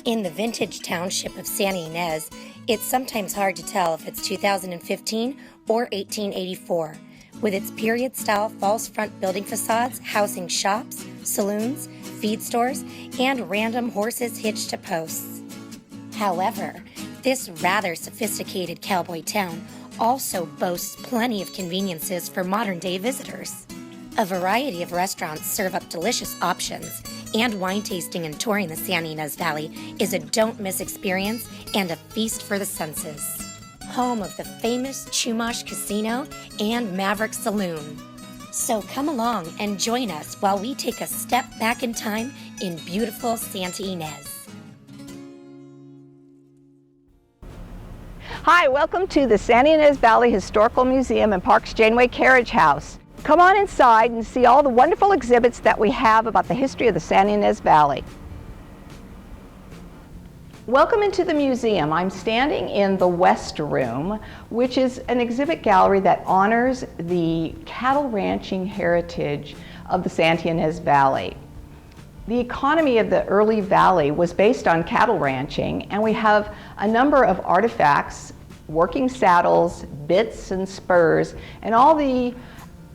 In the vintage township of Santa Ynez, it's sometimes hard to tell if it's 2015 or 1884, with its period-style false front building facades housing shops, saloons, feed stores, and random horses hitched to posts. However, this rather sophisticated cowboy town also boasts plenty of conveniences for modern-day visitors. A variety of restaurants serve up delicious options, and wine tasting and touring the Santa Ynez Valley is a don't-miss experience and a feast for the senses. Home of the famous Chumash Casino and Maverick Saloon. So come along and join us while we take a step back in time in beautiful Santa Ynez. Hi, welcome to the Santa Ynez Valley Historical Museum and Parks Janeway Carriage House. Come on inside and see all the wonderful exhibits that we have about the history of the Santa Ynez Valley. Welcome into the museum. I'm standing in the West Room, which is an exhibit gallery that honors the cattle ranching heritage of the Santa Ynez Valley. The economy of the early valley was based on cattle ranching, and we have a number of artifacts, working saddles, bits and spurs, and all the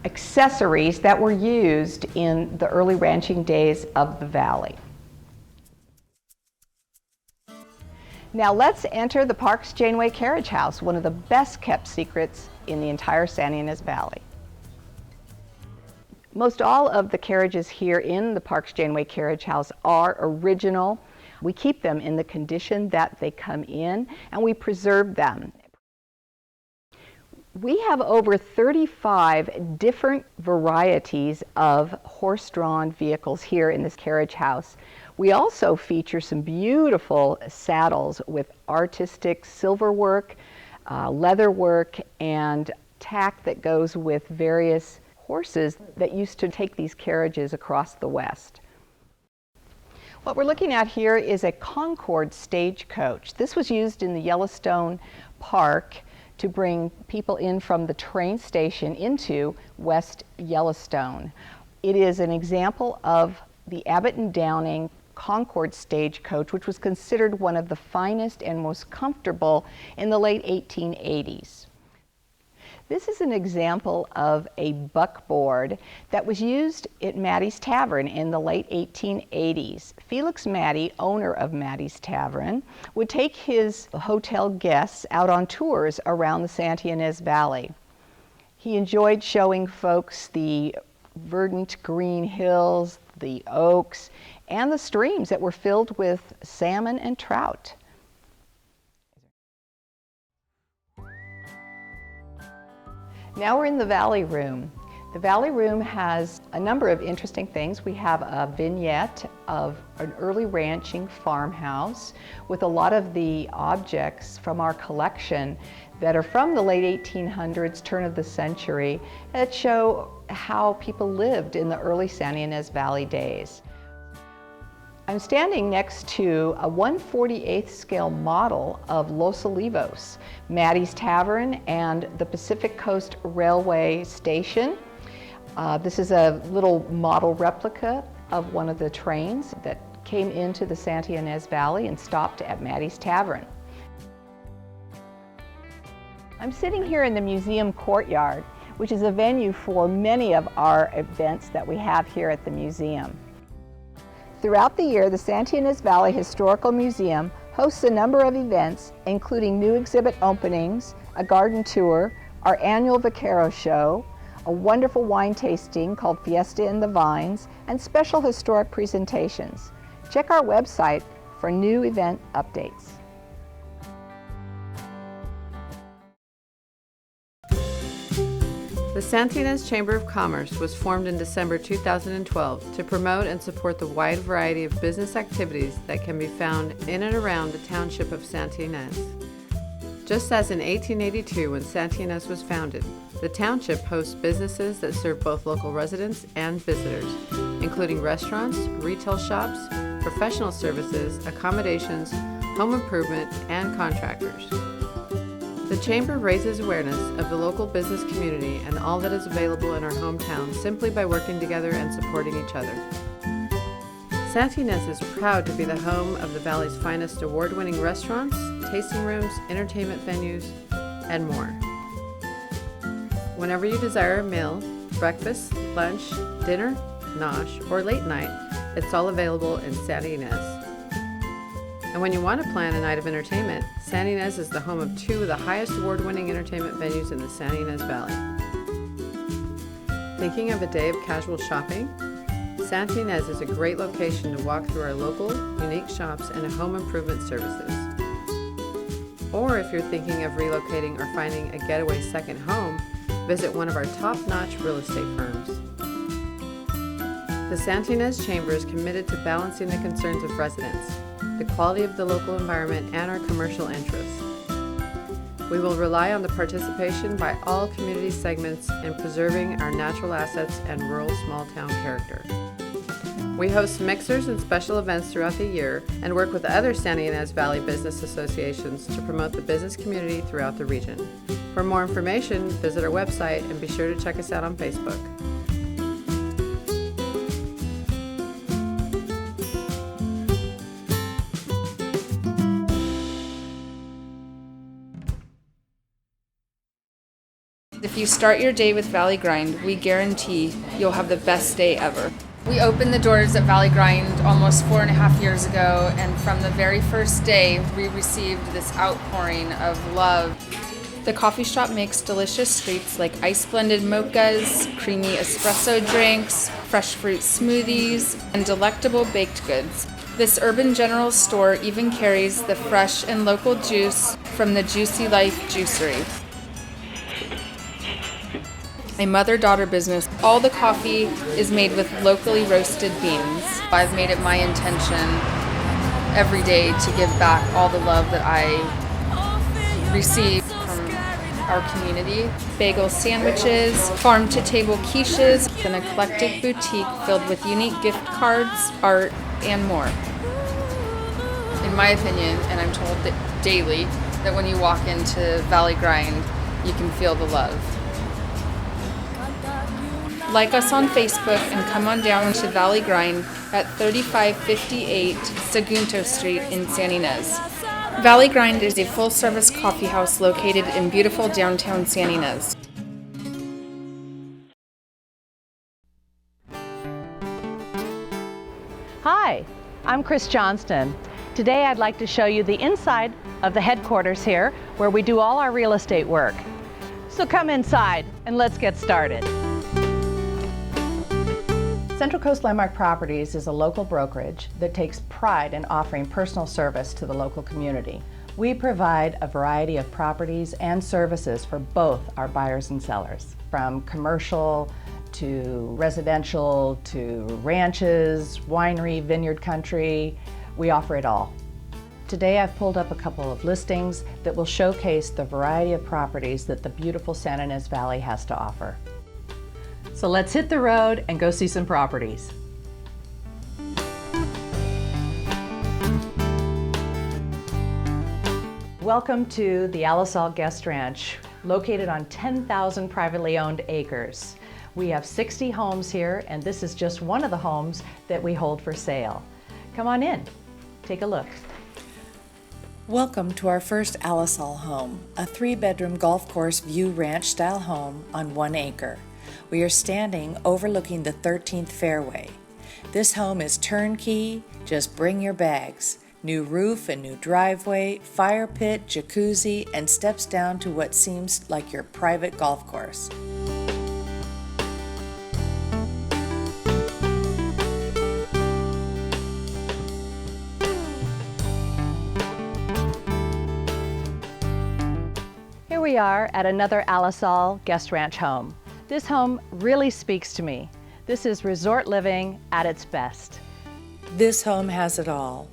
accessories that were used in the early ranching days of the valley. Now let's enter the Parks Janeway Carriage House, one of the best kept secrets in the entire Santa Ynez Valley. Most all of the carriages here in the Parks Janeway Carriage House are original. We keep them in the condition that they come in, and we preserve them. We have over 35 different varieties of horse-drawn vehicles here in this carriage house. We also feature some beautiful saddles with artistic silver work, leather work, and tack that goes with various horses that used to take these carriages across the West. What we're looking at here is a Concord stagecoach. This was used in the Yellowstone Park to bring people in from the train station into West Yellowstone. It is an example of the Abbott and Downing Concord stagecoach, which was considered one of the finest and most comfortable in the late 1880s. This is an example of a buckboard that was used at Mattie's Tavern in the late 1880s. Felix Mattie, owner of Mattie's Tavern, would take his hotel guests out on tours around the Santa Ynez Valley. He enjoyed showing folks the verdant green hills, the oaks, and the streams that were filled with salmon and trout. Now we're in the Valley Room. The Valley Room has a number of interesting things. We have a vignette of an early ranching farmhouse with a lot of the objects from our collection that are from the late 1800s, turn of the century, that show how people lived in the early Santa Ynez Valley days. I'm standing next to a 1/48th scale model of Los Olivos, Mattie's Tavern, and the Pacific Coast Railway Station. This is a little model replica of one of the trains that came into the Santa Ynez Valley and stopped at Mattie's Tavern. I'm sitting here in the museum courtyard, which is a venue for many of our events that we have here at the museum. Throughout the year, the Santa Ynez Valley Historical Museum hosts a number of events, including new exhibit openings, a garden tour, our annual Vaquero show, a wonderful wine tasting called Fiesta in the Vines, and special historic presentations. Check our website for new event updates. The Santa Ynez Chamber of Commerce was formed in December 2012 to promote and support the wide variety of business activities that can be found in and around the township of Santa Ynez. Just as in 1882 when Santa Ynez was founded, the township hosts businesses that serve both local residents and visitors, including restaurants, retail shops, professional services, accommodations, home improvement, and contractors. The Chamber raises awareness of the local business community and all that is available in our hometown simply by working together and supporting each other. Santa Ynez is proud to be the home of the Valley's finest award-winning restaurants, tasting rooms, entertainment venues, and more. Whenever you desire a meal, breakfast, lunch, dinner, nosh, or late night, it's all available in Santa Ynez. And when you want to plan a night of entertainment, Santa Ynez is the home of two of the highest award-winning entertainment venues in the Santa Ynez Valley. Thinking of a day of casual shopping? Santa Ynez is a great location to walk through our local, unique shops and home improvement services. Or if you're thinking of relocating or finding a getaway second home, visit one of our top-notch real estate firms. The Santa Ynez Chamber is committed to balancing the concerns of residents, the quality of the local environment, and our commercial interests. We will rely on the participation by all community segments in preserving our natural assets and rural small-town character. We host mixers and special events throughout the year and work with other Santa Ynez Valley business associations to promote the business community throughout the region. For more information, visit our website and be sure to check us out on Facebook. If you start your day with Valley Grind, we guarantee you'll have the best day ever. We opened the doors at Valley Grind almost 4.5 years ago, and from the very first day, we received this outpouring of love. The coffee shop makes delicious treats like ice-blended mochas, creamy espresso drinks, fresh fruit smoothies, and delectable baked goods. This urban general store even carries the fresh and local juice from the Juicy Life Juicery. A mother-daughter business. All the coffee is made with locally roasted beans. I've made it my intention every day to give back all the love that I receive from our community. Bagel sandwiches, farm-to-table quiches, an eclectic boutique filled with unique gift cards, art, and more. In my opinion, and I'm told that daily, that when you walk into Valley Grind, you can feel the love. Like us on Facebook and come on down to Valley Grind at 3558 Segundo Street in Santa Ynez. Valley Grind is a full-service coffee house located in beautiful downtown Santa Ynez. Hi, I'm Chris Johnston. Today I'd like to show you the inside of the headquarters here where we do all our real estate work. So come inside and let's get started. Central Coast Landmark Properties is a local brokerage that takes pride in offering personal service to the local community. We provide a variety of properties and services for both our buyers and sellers, from commercial to residential to ranches, winery, vineyard country. We offer it all. Today I've pulled up a couple of listings that will showcase the variety of properties that the beautiful Santa Ynez Valley has to offer. So let's hit the road and go see some properties. Welcome to the Alisal Guest Ranch, located on 10,000 privately owned acres. We have 60 homes here, and this is just one of the homes that we hold for sale. Come on in, take a look. Welcome to our first Alisal home, a 3-bedroom golf course view ranch style home on 1 acre. We are standing overlooking the 13th fairway. This home is turnkey, just bring your bags. New roof and new driveway, fire pit, jacuzzi, and steps down to what seems like your private golf course. Here we are at another Alisal Guest Ranch home. This home really speaks to me. This is resort living at its best. This home has it all.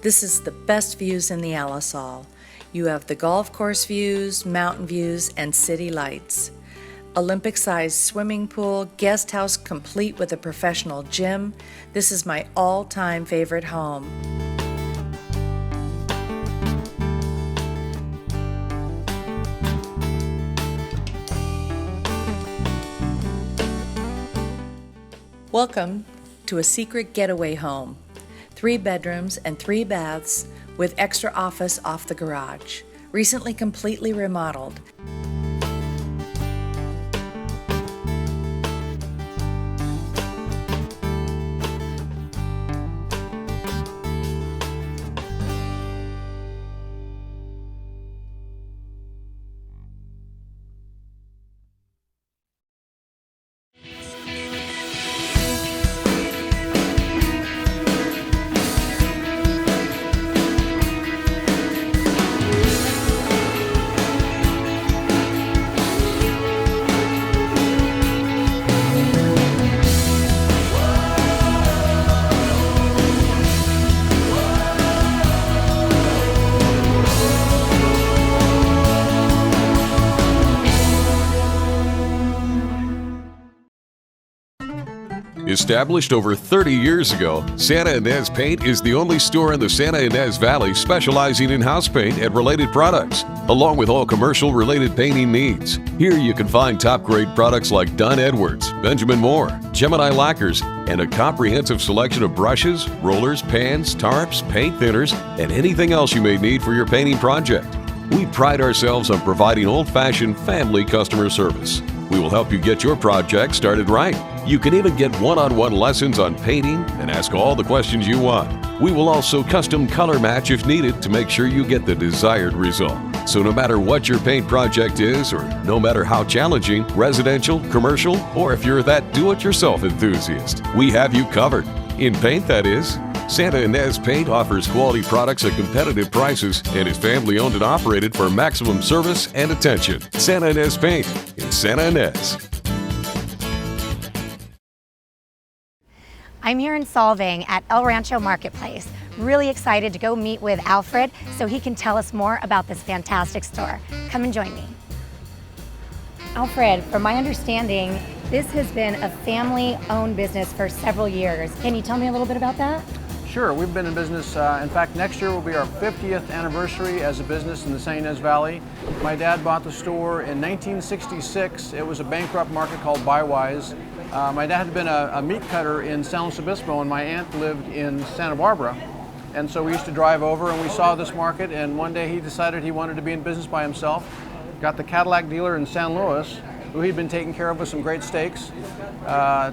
This is the best views in the Alisal. You have the golf course views, mountain views, and city lights. Olympic-sized swimming pool, guest house complete with a professional gym. This is my all-time favorite home. Welcome to a secret getaway home. 3 bedrooms and 3 baths with extra office off the garage. Recently completely remodeled. Established over 30 years ago, Santa Ynez Paint is the only store in the Santa Ynez Valley specializing in house paint and related products, along with all commercial-related painting needs. Here you can find top-grade products like Dunn Edwards, Benjamin Moore, Gemini lacquers, and a comprehensive selection of brushes, rollers, pans, tarps, paint thinners, and anything else you may need for your painting project. We pride ourselves on providing old-fashioned family customer service. We will help you get your project started right. You can even get one-on-one lessons on painting and ask all the questions you want. We will also custom color match if needed to make sure you get the desired result. So no matter what your paint project is, or no matter how challenging, residential, commercial, or if you're that do-it-yourself enthusiast, we have you covered. In paint, that is. Santa Ynez Paint offers quality products at competitive prices and is family owned and operated for maximum service and attention. Santa Ynez Paint in Santa Ynez. I'm here in Solvang at El Rancho Marketplace. Really excited to go meet with Alfred so he can tell us more about this fantastic store. Come and join me. Alfred, from my understanding, this has been a family-owned business for several years. Can you tell me a little bit about that? Sure, we've been in business, in fact next year will be our 50th anniversary as a business in the St. Ynez Valley. My dad bought the store in 1966. It was a bankrupt market called Buywise. My dad had been a meat cutter in San Luis Obispo and my aunt lived in Santa Barbara. And so we used to drive over and we saw this market, and one day he decided he wanted to be in business by himself. Got the Cadillac dealer in San Luis, who he'd been taking care of with some great steaks,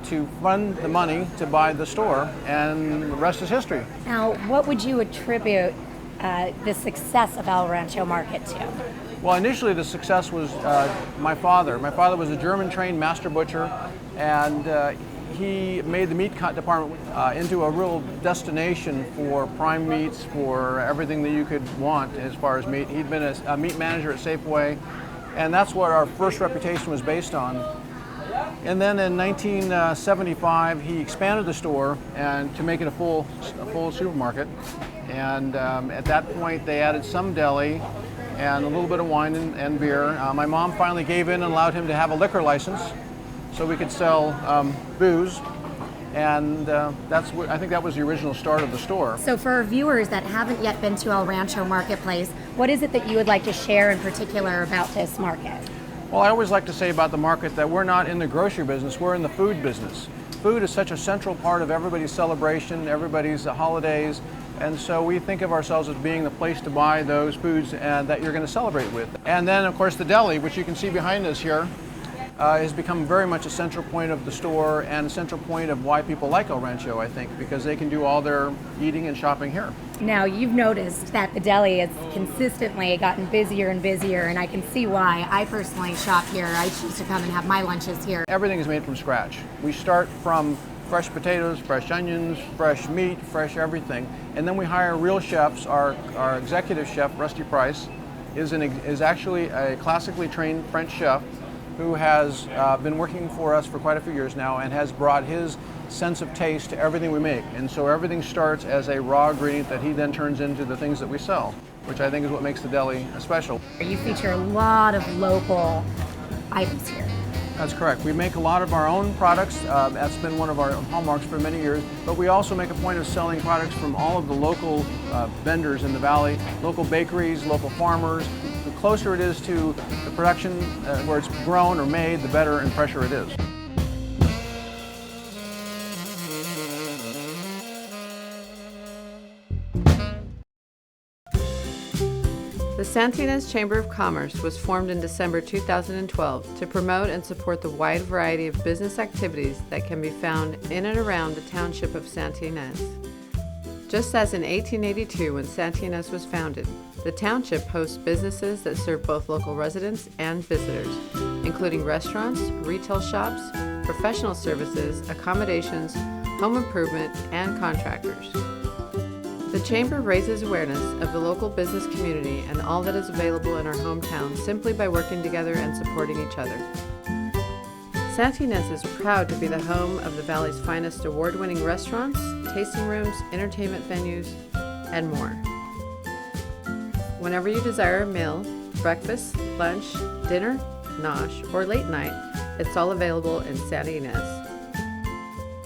to fund the money to buy the store, and the rest is history. Now, what would you attribute the success of El Rancho Market to? Well, initially the success was my father. My father was a German-trained master butcher, and he made the meat cut department into a real destination for prime meats, for everything that you could want as far as meat. He'd been a meat manager at Safeway, and that's what our first reputation was based on. And then in 1975, he expanded the store and to make it a full supermarket. And at that point, they added some deli and a little bit of wine and beer. My mom finally gave in and allowed him to have a liquor license so we could sell booze. And I think that was the original start of the store. So for our viewers that haven't yet been to El Rancho Marketplace, what is it that you would like to share in particular about this market? Well, I always like to say about the market that we're not in the grocery business, we're in the food business. Food is such a central part of everybody's celebration, everybody's holidays, and so we think of ourselves as being the place to buy those foods that you're going to celebrate with. And then, of course, the deli, which you can see behind us here, has become very much a central point of the store and a central point of why people like El Rancho, I think, because they can do all their eating and shopping here. Now, you've noticed that the deli has consistently gotten busier and busier, and I can see why. I personally shop here. I choose to come and have my lunches here. Everything is made from scratch. We start from fresh potatoes, fresh onions, fresh meat, fresh everything, and then we hire real chefs. Our executive chef, Rusty Price, is actually a classically trained French chef who has been working for us for quite a few years now and has brought his sense of taste to everything we make. And so everything starts as a raw ingredient that he then turns into the things that we sell, which I think is what makes the deli special. You feature a lot of local items here. That's correct. We make a lot of our own products. That's been one of our hallmarks for many years. But we also make a point of selling products from all of the local vendors in the valley, local bakeries, local farmers. The closer it is to the production where it's grown or made, the better and fresher it is. The Santa Ynez Chamber of Commerce was formed in December 2012 to promote and support the wide variety of business activities that can be found in and around the township of Santa Ynez. Just as in 1882 when Santa Ynez was founded, the township hosts businesses that serve both local residents and visitors, including restaurants, retail shops, professional services, accommodations, home improvement, and contractors. The Chamber raises awareness of the local business community and all that is available in our hometown simply by working together and supporting each other. Santa Ynez is proud to be the home of the Valley's finest award-winning restaurants, tasting rooms, entertainment venues, and more. Whenever you desire a meal, breakfast, lunch, dinner, nosh, or late night, it's all available in Santa Ynez.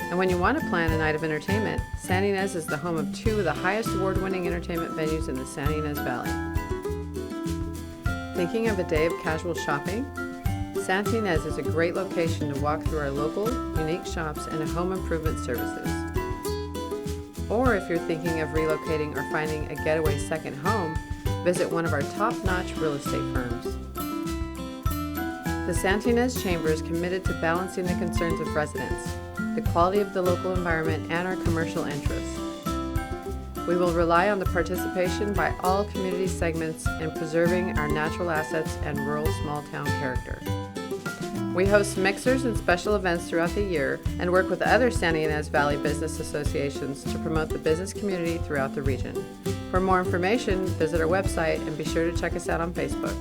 And when you want to plan a night of entertainment, Santa Ynez is the home of two of the highest award-winning entertainment venues in the Santa Ynez Valley. Thinking of a day of casual shopping? Santa Ynez is a great location to walk through our local, unique shops and home improvement services. Or if you're thinking of relocating or finding a getaway second home, visit one of our top-notch real estate firms. The Santa Ynez Chamber is committed to balancing the concerns of residents, the quality of the local environment, and our commercial interests. We will rely on the participation by all community segments in preserving our natural assets and rural small-town character. We host mixers and special events throughout the year and work with other Santa Ynez Valley business associations to promote the business community throughout the region. For more information, visit our website and be sure to check us out on Facebook.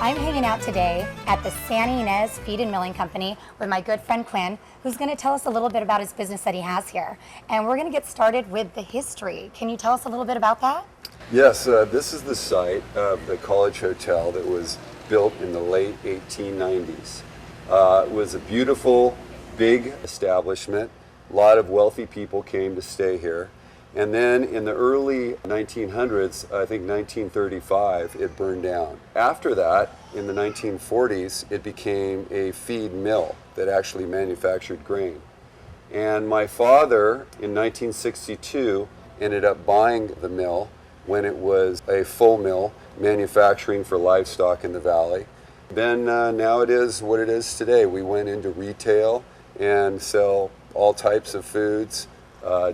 I'm hanging out today at the Santa Ynez Feed and Milling Company with my good friend Quinn, who's going to tell us a little bit about his business that he has here. And we're going to get started with the history. Can you tell us a little bit about that? Yes, this is the site of the College Hotel that was built in the late 1890s. It was a beautiful, big establishment. A lot of wealthy people came to stay here. And then in the early 1900s, I think 1935, it burned down. After that, in the 1940s, it became a feed mill that actually manufactured grain. And my father, in 1962, ended up buying the mill when it was a full mill manufacturing for livestock in the valley. Then now it is what it is today. We went into retail and sell all types of foods.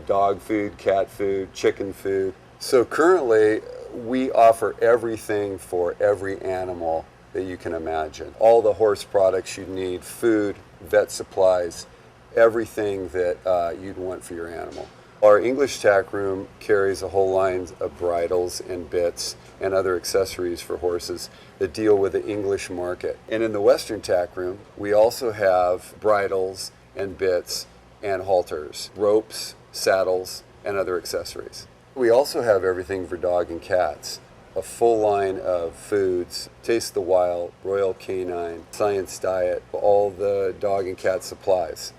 Dog food, cat food, chicken food. So currently we offer everything for every animal that you can imagine. All the horse products you need, food, vet supplies, everything that you'd want for your animal. Our English tack room carries a whole line of bridles and bits and other accessories for horses that deal with the English market. And in the Western tack room, we also have bridles and bits and halters, ropes, saddles, and other accessories. We also have everything for dog and cats. A full line of foods, Taste the Wild, Royal Canine, Science Diet, all the dog and cat supplies.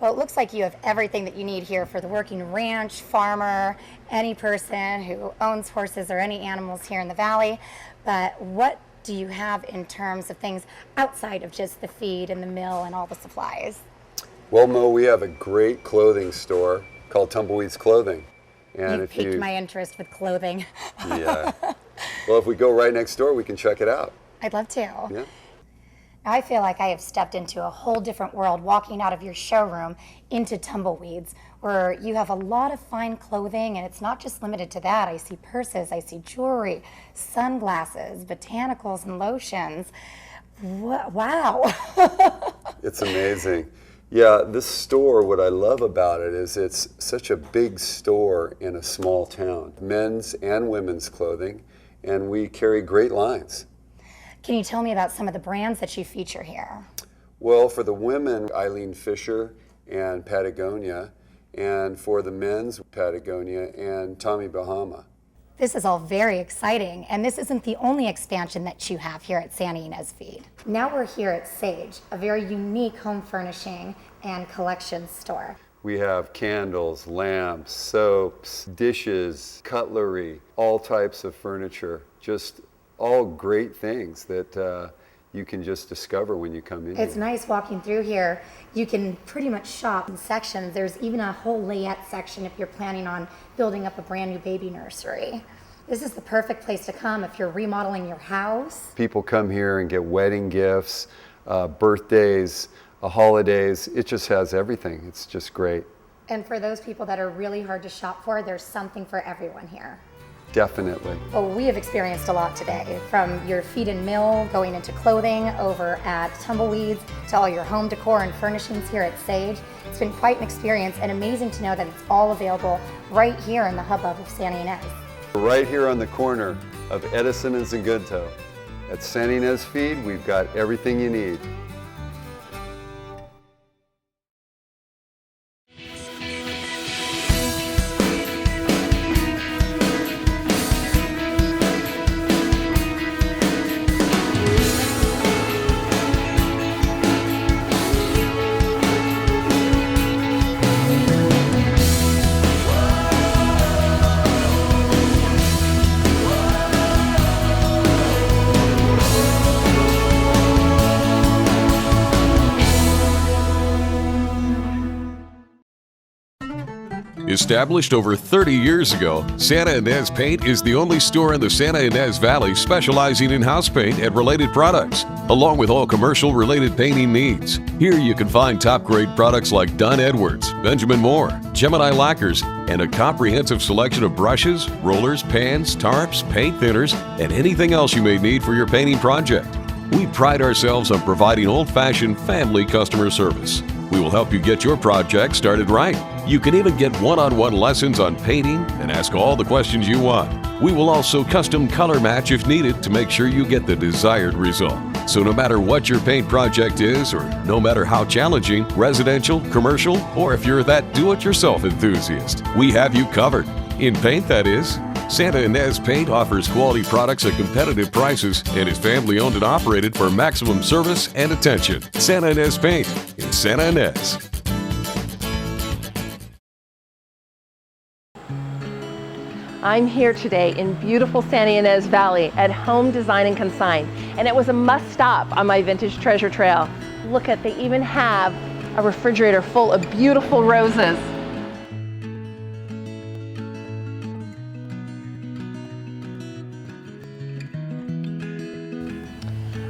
Well, it looks like you have everything that you need here for the working ranch, farmer, any person who owns horses or any animals here in the valley. But what do you have in terms of things outside of just the feed and the mill and all the supplies? Well, Mo, we have a great clothing store called Tumbleweeds Clothing. And You if piqued my interest with clothing. Yeah. Well, if we go right next door, we can check it out. I'd love to. Yeah. I feel like I have stepped into a whole different world walking out of your showroom into Tumbleweeds, where you have a lot of fine clothing, and it's not just limited to that. I see purses, I see jewelry, sunglasses, botanicals, and lotions. Wow. It's amazing. Yeah, this store, what I love about it is it's such a big store in a small town. Men's and women's clothing, and we carry great lines. Can you tell me about some of the brands that you feature here? Well, for the women, Eileen Fisher and Patagonia, and for the men's, Patagonia and Tommy Bahama. This is all very exciting, and this isn't the only expansion that you have here at Santa Ynez Feed. Now we're here at Sage, a very unique home furnishing and collection store. We have candles, lamps, soaps, dishes, cutlery, all types of furniture, just all great things that you can just discover when you come in. It's nice walking through here. You can pretty much shop in sections. There's even a whole layette section if you're planning on building up a brand new baby nursery. This is the perfect place to come if you're remodeling your house. People come here and get wedding gifts, birthdays, holidays. It just has everything. It's just great. And for those people that are really hard to shop for, there's something for everyone here. Definitely. Well, we have experienced a lot today, from your feed and mill, going into clothing, over at Tumbleweeds, to all your home decor and furnishings here at Sage. It's been quite an experience, and amazing to know that it's all available right here in the hubbub of Santa Ynez. Right here on the corner of Edison and Zagunto. At Santa Ynez Feed, we've got everything you need. Established over 30 years ago, Santa Ynez Paint is the only store in the Santa Ynez Valley specializing in house paint and related products, along with all commercial-related painting needs. Here you can find top-grade products like Dunn Edwards, Benjamin Moore, Gemini lacquers, and a comprehensive selection of brushes, rollers, pans, tarps, paint thinners, and anything else you may need for your painting project. We pride ourselves on providing old-fashioned family customer service. We will help you get your project started right. You can even get one-on-one lessons on painting and ask all the questions you want. We will also custom color match if needed to make sure you get the desired result. So no matter what your paint project is, or no matter how challenging, residential, commercial, or if you're that do-it-yourself enthusiast, we have you covered. In paint, that is. Santa Ynez Paint offers quality products at competitive prices and is family owned and operated for maximum service and attention. Santa Ynez Paint in Santa Ynez. I'm here today in beautiful Santa Ynez Valley at Home Design and Consign, and it was a must stop on my vintage treasure trail. Look at, they even have a refrigerator full of beautiful roses.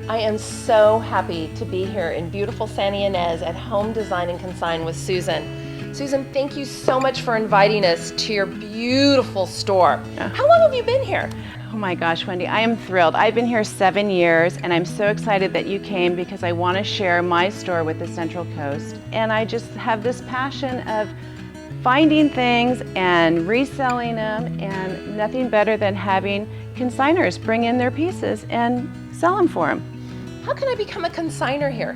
I am so happy to be here in beautiful Santa Ynez at Home Design and Consign with Susan. Susan, thank you so much for inviting us to your beautiful store. How long have you been here? Oh my gosh, Wendy, I am thrilled. I've been here 7 years, and I'm so excited that you came because I want to share my store with the Central Coast. And I just have this passion of finding things and reselling them, and nothing better than having consigners bring in their pieces and sell them for them. How can I become a consigner here?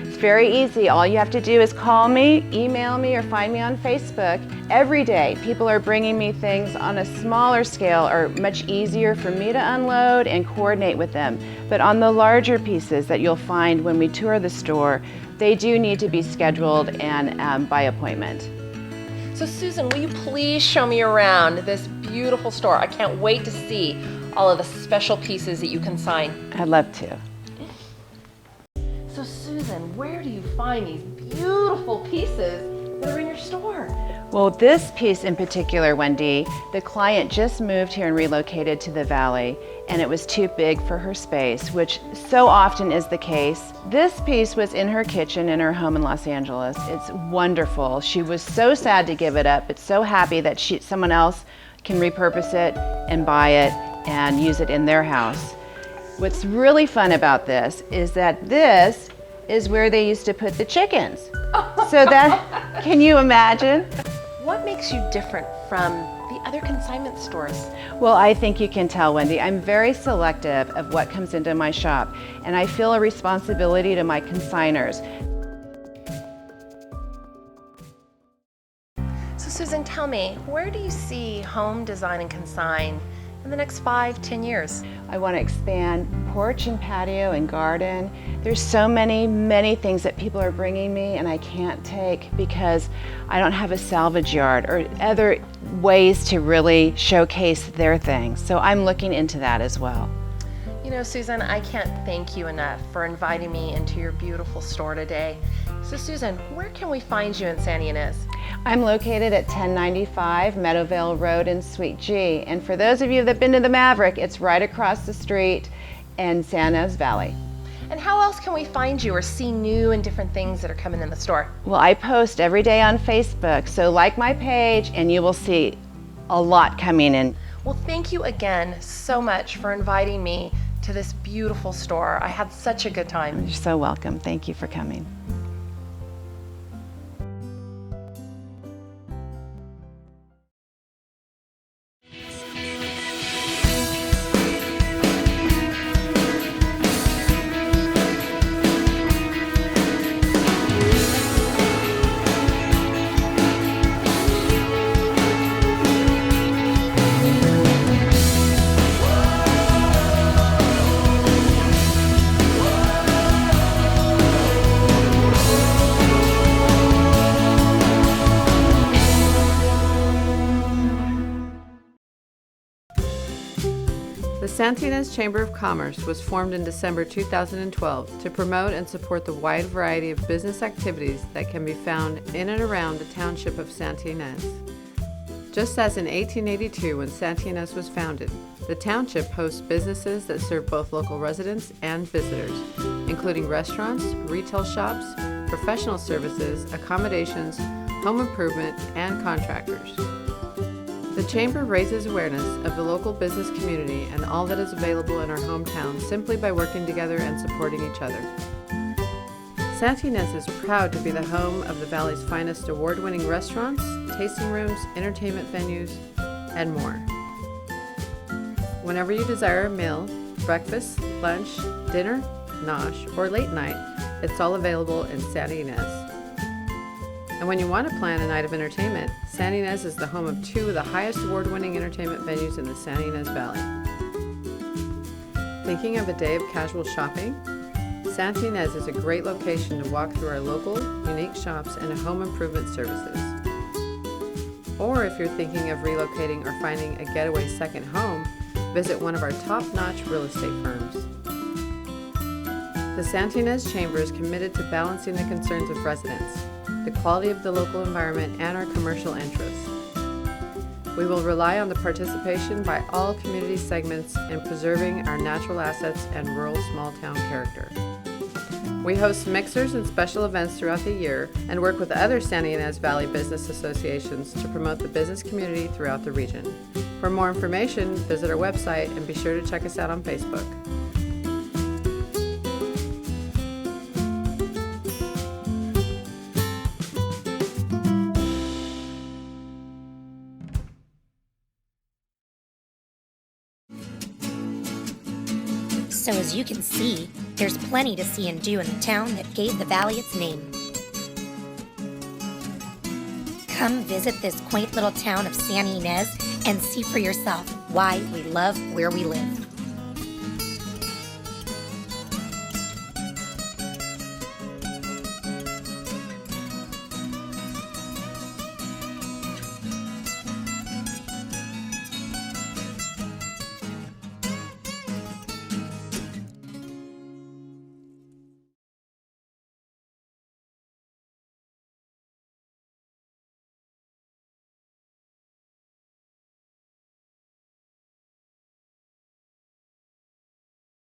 It's very easy. All you have to do is call me, email me, or find me on Facebook. Every day, people are bringing me things on a smaller scale or much easier for me to unload and coordinate with them. But on the larger pieces that you'll find when we tour the store, they do need to be scheduled and by appointment. So Susan, will you please show me around this beautiful store? I can't wait to see all of the special pieces that you consign. I'd love to. So Susan, where do you find these beautiful pieces that are in your store? Well, this piece in particular, Wendy, the client just moved here and relocated to the Valley, and it was too big for her space, which so often is the case. This piece was in her kitchen in her home in Los Angeles. It's wonderful. She was so sad to give it up, but so happy that someone else can repurpose it and buy it and use it in their house. What's really fun about this is that this is where they used to put the chickens. So that, can you imagine? What makes you different from the other consignment stores? Well, I think you can tell, Wendy. I'm very selective of what comes into my shop, and I feel a responsibility to my consigners. So Susan, tell me, where do you see Home Design and Consign in the next 5-10 years? I want to expand porch and patio and garden. There's so many things that people are bringing me and I can't take because I don't have a salvage yard or other ways to really showcase their things. So I'm looking into that as well. You know, Susan, I can't thank you enough for inviting me into your beautiful store today. So Susan, where can we find you in Santa Ynez? I'm located at 1095 Meadowvale Road in Suite G. And for those of you that have been to the Maverick, it's right across the street in Santa Ynez Valley. And how else can we find you or see new and different things that are coming in the store? Well, I post every day on Facebook, so like my page and you will see a lot coming in. Well, thank you again so much for inviting me to this beautiful store. I had such a good time. You're so welcome. Thank you for coming. The Santa Ynez Chamber of Commerce was formed in December 2012 to promote and support the wide variety of business activities that can be found in and around the township of Santa Ynez. Just as in 1882 when Santa Ynez was founded, the township hosts businesses that serve both local residents and visitors, including restaurants, retail shops, professional services, accommodations, home improvement, and contractors. The Chamber raises awareness of the local business community and all that is available in our hometown simply by working together and supporting each other. Santa Ynez is proud to be the home of the Valley's finest award-winning restaurants, tasting rooms, entertainment venues, and more. Whenever you desire a meal, breakfast, lunch, dinner, nosh, or late night, it's all available in Santa Ynez. And when you want to plan a night of entertainment, Santa Ynez is the home of two of the highest award-winning entertainment venues in the Santa Ynez Valley. Thinking of a day of casual shopping? Santa Ynez is a great location to walk through our local, unique shops and home improvement services. Or if you're thinking of relocating or finding a getaway second home, visit one of our top-notch real estate firms. The Santa Ynez Chamber is committed to balancing the concerns of residents, the quality of the local environment, and our commercial interests. We will rely on the participation by all community segments in preserving our natural assets and rural small-town character. We host mixers and special events throughout the year and work with other Santa Ynez Valley business associations to promote the business community throughout the region. For more information, visit our website and be sure to check us out on Facebook. So as you can see, there's plenty to see and do in the town that gave the valley its name. Come visit this quaint little town of Santa Ynez and see for yourself why we love where we live.